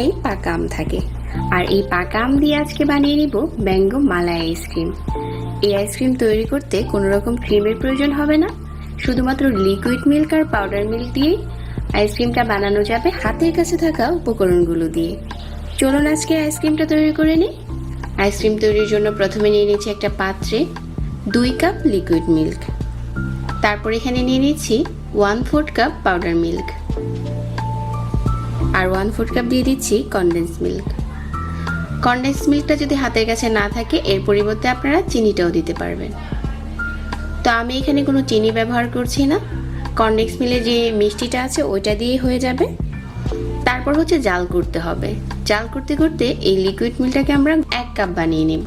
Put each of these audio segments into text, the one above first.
এই পাকা আম থাকে। আর এই পাকা আম দিয়ে আজকে বানিয়ে নিব ম্যাঙ্গো মালাই আইসক্রিম। এই আইসক্রিম তৈরি করতে কোনো রকম ক্রিমের প্রয়োজন হবে না, শুধুমাত্র লিকুইড মিল্ক আর পাউডার মিল্ক দিয়েই আইসক্রিমটা বানানো যাবে হাতের কাছে থাকা উপকরণগুলো দিয়ে। চলুন আজকে আইসক্রিমটা তৈরি করে নিই। আইসক্রিম তৈরির জন্য প্রথমে নিয়ে নিচ্ছি একটা পাত্রে 2 কাপ লিকুইড মিল্ক, তারপর এখানে নিয়ে নিচ্ছি 1/4 কাপ পাউডার মিল্ক আর 1/4 কাপ দিয়ে দিচ্ছি কনডেন্স মিল্ক। কনডেন্স মিল্কটা যদি হাতের কাছে না থাকে এর পরিবর্তে আপনারা চিনিটাও দিতে পারবেন। তো আমি এখানে কোনো চিনি ব্যবহার করছি না, কনডেন্স মিল্কের যে মিষ্টিটা আছে ওইটা দিয়ে হয়ে যাবে। তারপর হচ্ছে জাল করতে হবে। জাল করতে করতে এই লিকুইড মিল্কটাকে আমরা 1 কাপ বানিয়ে নেব।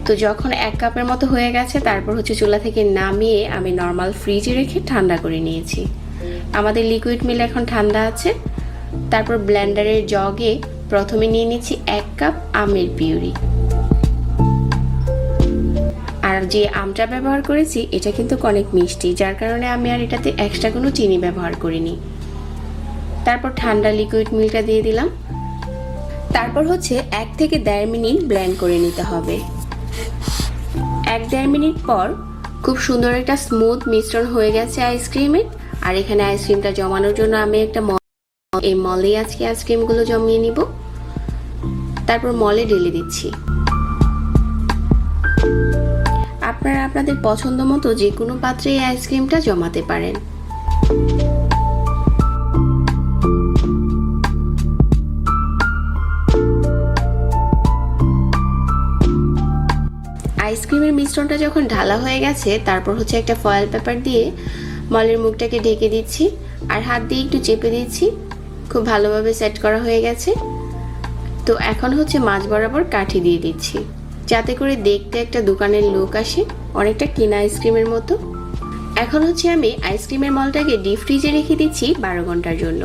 তো যখন 1 কাপের মতো হয়ে গেছে তারপর হচ্ছে চুলা থেকে নামিয়ে আমি নর্মাল ফ্রিজে রেখে ঠান্ডা করে নিয়েছি। আমাদের লিকুইড মিল্ক এখন ঠান্ডা আছে। তারপর ব্লেন্ডারের জগে প্রথমে নিয়ে নিচ্ছি 1 কাপ আমের পিউরি। আর যে আমটা ব্যবহার করেছি এটা কিন্তু অনেক মিষ্টি, যার কারণে আমি আর এটাতে এক্সট্রা কোনো চিনি ব্যবহার করিনি। তারপর ঠান্ডা লিকুইড মিল্কটা দিয়ে দিলাম। তারপর হচ্ছে 1 থেকে 1.5 মিনিট ব্লেন্ড করে নিতে হবে। 1-1.5 মিনিট পর খুব সুন্দর একটা স্মুথ মিশ্রণ হয়ে গেছে আইসক্রিমের। আর এখানে আইসক্রিমটা জমানোর জন্য আমি একটা এই মলে আজকে আইসক্রিমগুলো জমিয়ে নিব। তারপর মলে ঢেলে দিচ্ছি। আপনারা আপনাদের পছন্দ মতো যে কোনো পাত্রে এই আইসক্রিমটা জমাতে পারেন। আইসক্রিমের মিশ্রণটা যখন ঢালা হয়ে গেছে তারপর হচ্ছে একটা ফয়েল পেপার দিয়ে মলের মুখটাকে ঢেকে দিচ্ছি আর হাত দিয়ে একটু চেপে দিচ্ছি। খুব ভালোভাবে সেট করা হয়ে গেছে। তো এখন হচ্ছে মাঝ বরাবর কাঠি দিয়ে দিচ্ছি যাতে করে দেখতে একটা দোকানের লুক আসে, অনেকটা কিনা আইসক্রিমের মতো। এখন হচ্ছে আমি আইসক্রিমের মলটাকে ডিপ ফ্রিজে রেখে দিচ্ছি 12 ঘন্টার জন্য।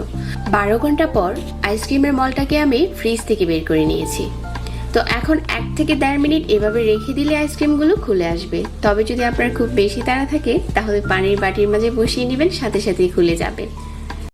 12 ঘন্টা পর আইসক্রিমের মলটাকে আমি ফ্রিজ থেকে বের করে নিয়েছি। তো এখন 1 থেকে 1.5 মিনিট এভাবে রেখে দিলে আইসক্রিমগুলো খুলে আসবে। তবে যদি আপনার খুব বেশি তাড়া থাকে তাহলে পানির বাটির মাঝে বসিয়ে নেবেন, সাথে সাথেই খুলে যাবে।